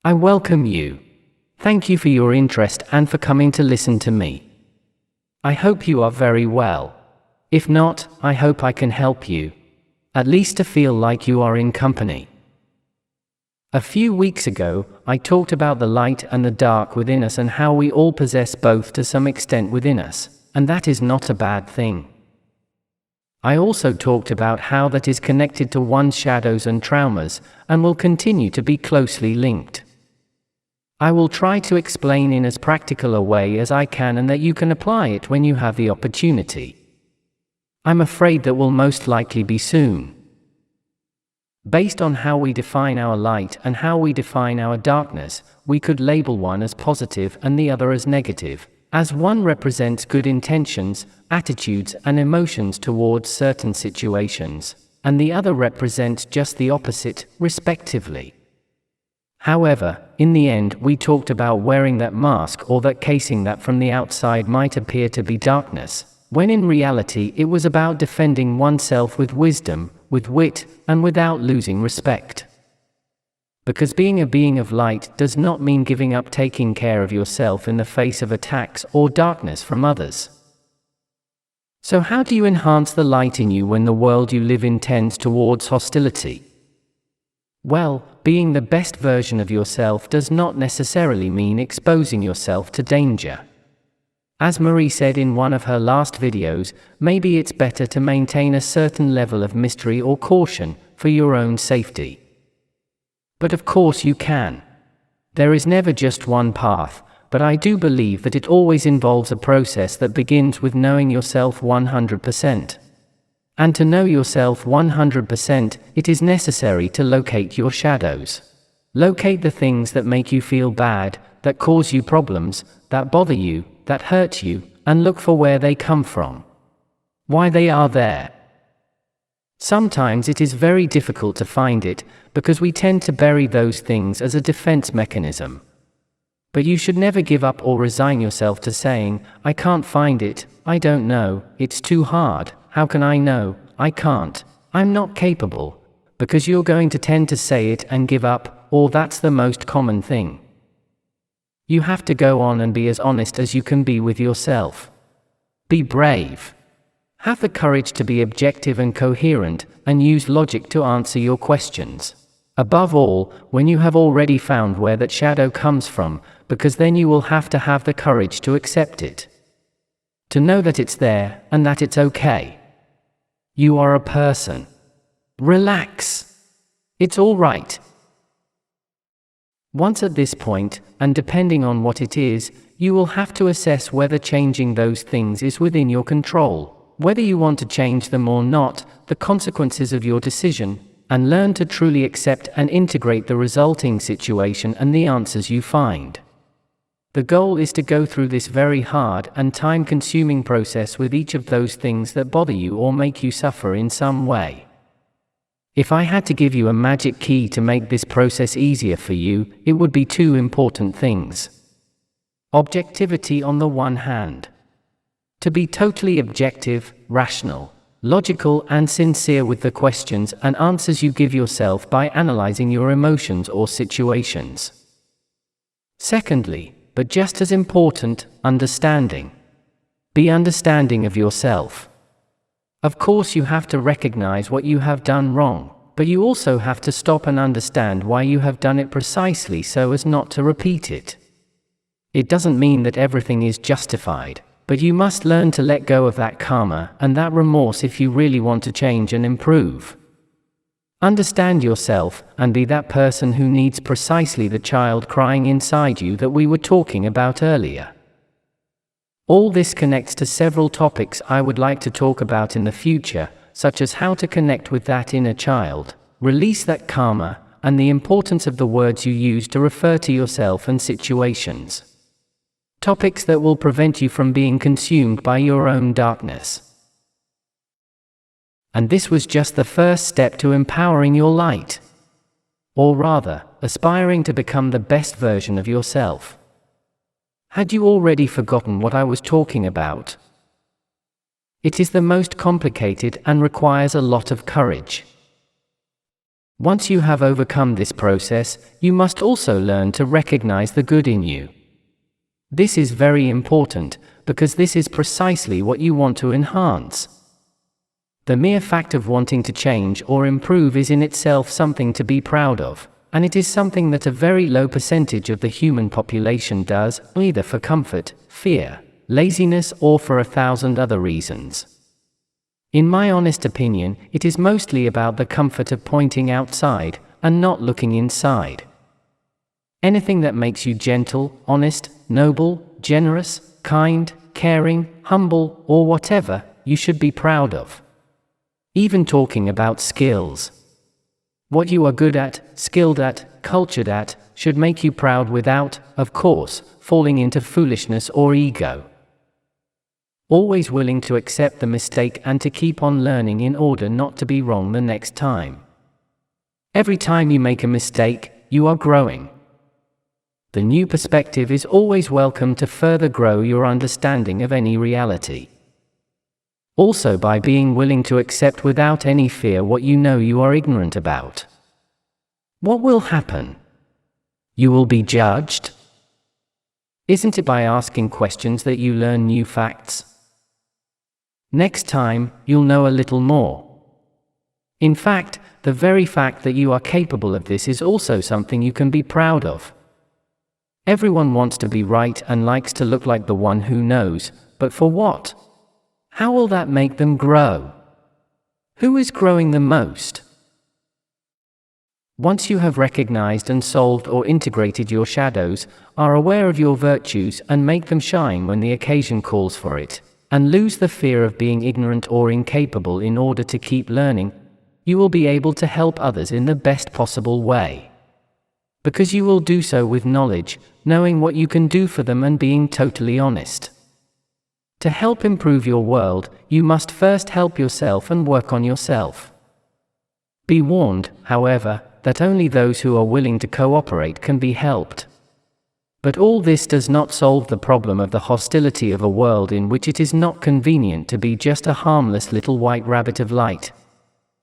I welcome you. Thank you for your interest and for coming to listen to me. I hope you are very well. If not, I hope I can help you. At least to feel like you are in company. A few weeks ago, I talked about the light and the dark within us and how we all possess both to some extent within us, and that is not a bad thing. I also talked about how that is connected to one's shadows and traumas, and will continue to be closely linked. I will try to explain in as practical a way as I can and that you can apply it when you have the opportunity. I'm afraid that will most likely be soon. Based on how we define our light and how we define our darkness, we could label one as positive and the other as negative, as one represents good intentions, attitudes and emotions towards certain situations, and the other represents just the opposite, respectively. However, in the end, we talked about wearing that mask or that casing that from the outside might appear to be darkness, when in reality it was about defending oneself with wisdom, with wit, and without losing respect. Because being a being of light does not mean giving up taking care of yourself in the face of attacks or darkness from others. So how do you enhance the light in you when the world you live in tends towards hostility? Well, being the best version of yourself does not necessarily mean exposing yourself to danger. As Marie said in one of her last videos, maybe it's better to maintain a certain level of mystery or caution for your own safety. But of course you can. There is never just one path, but I do believe that it always involves a process that begins with knowing yourself 100%. And to know yourself 100%, it is necessary to locate your shadows. Locate the things that make you feel bad, that cause you problems, that bother you, that hurt you, and look for where they come from. Why they are there. Sometimes it is very difficult to find it, because we tend to bury those things as a defense mechanism. But you should never give up or resign yourself to saying, I can't find it, I don't know, it's too hard, how can I know, I can't, I'm not capable, because you're going to tend to say it and give up, or that's the most common thing. You have to go on and be as honest as you can be with yourself. Be brave. Have the courage to be objective and coherent, and use logic to answer your questions. Above all, when you have already found where that shadow comes from, because then you will have to have the courage to accept it. To know that it's there, and that it's okay. You are a person. Relax. It's all right. Once at this point, and depending on what it is, you will have to assess whether changing those things is within your control, whether you want to change them or not, the consequences of your decision, and learn to truly accept and integrate the resulting situation and the answers you find. The goal is to go through this very hard and time-consuming process with each of those things that bother you or make you suffer in some way. If I had to give you a magic key to make this process easier for you, it would be two important things. Objectivity on the one hand. To be totally objective, rational, logical and sincere with the questions and answers you give yourself by analyzing your emotions or situations. Secondly, but just as important, understanding. Be understanding of yourself. Of course you have to recognize what you have done wrong, but you also have to stop and understand why you have done it precisely so as not to repeat it. It doesn't mean that everything is justified, but you must learn to let go of that karma and that remorse if you really want to change and improve. Understand yourself, and be that person who needs precisely the child crying inside you that we were talking about earlier. All this connects to several topics I would like to talk about in the future, such as how to connect with that inner child, release that karma, and the importance of the words you use to refer to yourself and situations. Topics that will prevent you from being consumed by your own darkness. And this was just the first step to empowering your light. Or rather, aspiring to become the best version of yourself. Had you already forgotten what I was talking about? It is the most complicated and requires a lot of courage. Once you have overcome this process, you must also learn to recognize the good in you. This is very important, because this is precisely what you want to enhance. The mere fact of wanting to change or improve is in itself something to be proud of, and it is something that a very low percentage of the human population does, either for comfort, fear, laziness, or for 1,000 other reasons. In my honest opinion, it is mostly about the comfort of pointing outside, and not looking inside. Anything that makes you gentle, honest, noble, generous, kind, caring, humble, or whatever, you should be proud of. Even talking about skills. What you are good at, skilled at, cultured at, should make you proud without, of course, falling into foolishness or ego. Always willing to accept the mistake and to keep on learning in order not to be wrong the next time. Every time you make a mistake, you are growing. The new perspective is always welcome to further grow your understanding of any reality. Also by being willing to accept without any fear what you know you are ignorant about. What will happen? You will be judged? Isn't it by asking questions that you learn new facts? Next time, you'll know a little more. In fact, the very fact that you are capable of this is also something you can be proud of. Everyone wants to be right and likes to look like the one who knows, but for what? How will that make them grow? Who is growing the most? Once you have recognized and solved or integrated your shadows, are aware of your virtues and make them shine when the occasion calls for it, and lose the fear of being ignorant or incapable in order to keep learning, you will be able to help others in the best possible way. Because you will do so with knowledge, knowing what you can do for them and being totally honest. To help improve your world, you must first help yourself and work on yourself. Be warned, however, that only those who are willing to cooperate can be helped. But all this does not solve the problem of the hostility of a world in which it is not convenient to be just a harmless little white rabbit of light.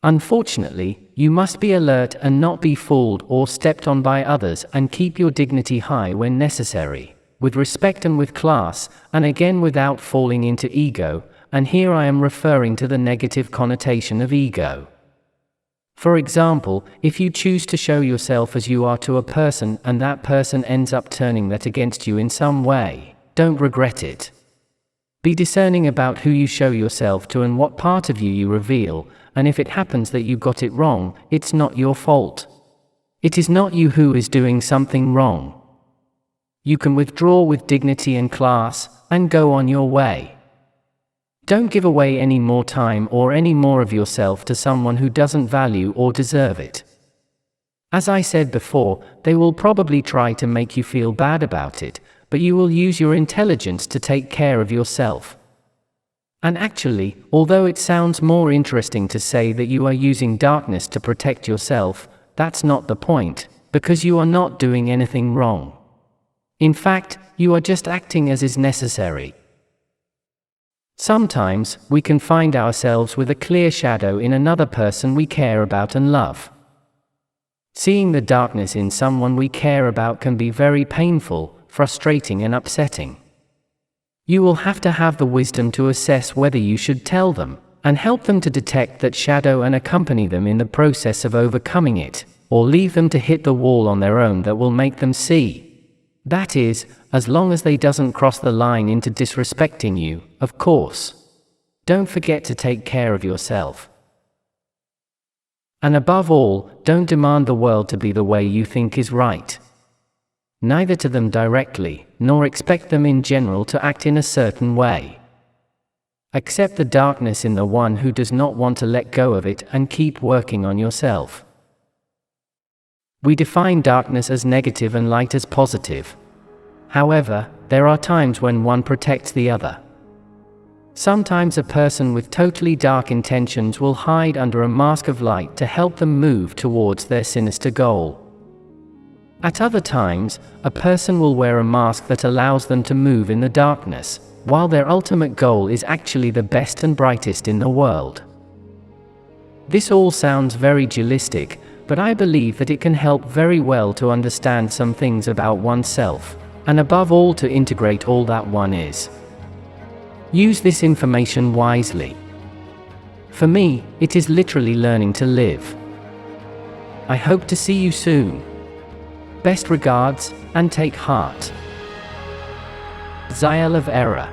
Unfortunately, you must be alert and not be fooled or stepped on by others, and keep your dignity high when necessary, with respect and with class, and again without falling into ego, and here I am referring to the negative connotation of ego. For example, if you choose to show yourself as you are to a person and that person ends up turning that against you in some way, don't regret it. Be discerning about who you show yourself to and what part of you reveal, and if it happens that you got it wrong, it's not your fault. It is not you who is doing something wrong. You can withdraw with dignity and class, and go on your way. Don't give away any more time or any more of yourself to someone who doesn't value or deserve it. As I said before, they will probably try to make you feel bad about it, but you will use your intelligence to take care of yourself. And actually, although it sounds more interesting to say that you are using darkness to protect yourself, that's not the point, because you are not doing anything wrong. In fact, you are just acting as is necessary. Sometimes, we can find ourselves with a clear shadow in another person we care about and love. Seeing the darkness in someone we care about can be very painful, frustrating, and upsetting. You will have to have the wisdom to assess whether you should tell them, and help them to detect that shadow and accompany them in the process of overcoming it, or leave them to hit the wall on their own that will make them see. That is, as long as they doesn't cross the line into disrespecting you, of course. Don't forget to take care of yourself. And above all, don't demand the world to be the way you think is right. Neither to them directly, nor expect them in general to act in a certain way. Accept the darkness in the one who does not want to let go of it and keep working on yourself. We define darkness as negative and light as positive. However, there are times when one protects the other. Sometimes a person with totally dark intentions will hide under a mask of light to help them move towards their sinister goal. At other times, a person will wear a mask that allows them to move in the darkness, while their ultimate goal is actually the best and brightest in the world. This all sounds very dualistic, but I believe that it can help very well to understand some things about oneself, and above all to integrate all that one is. Use this information wisely. For me, it is literally learning to live. I hope to see you soon. Best regards, and take heart. Za'el of Error.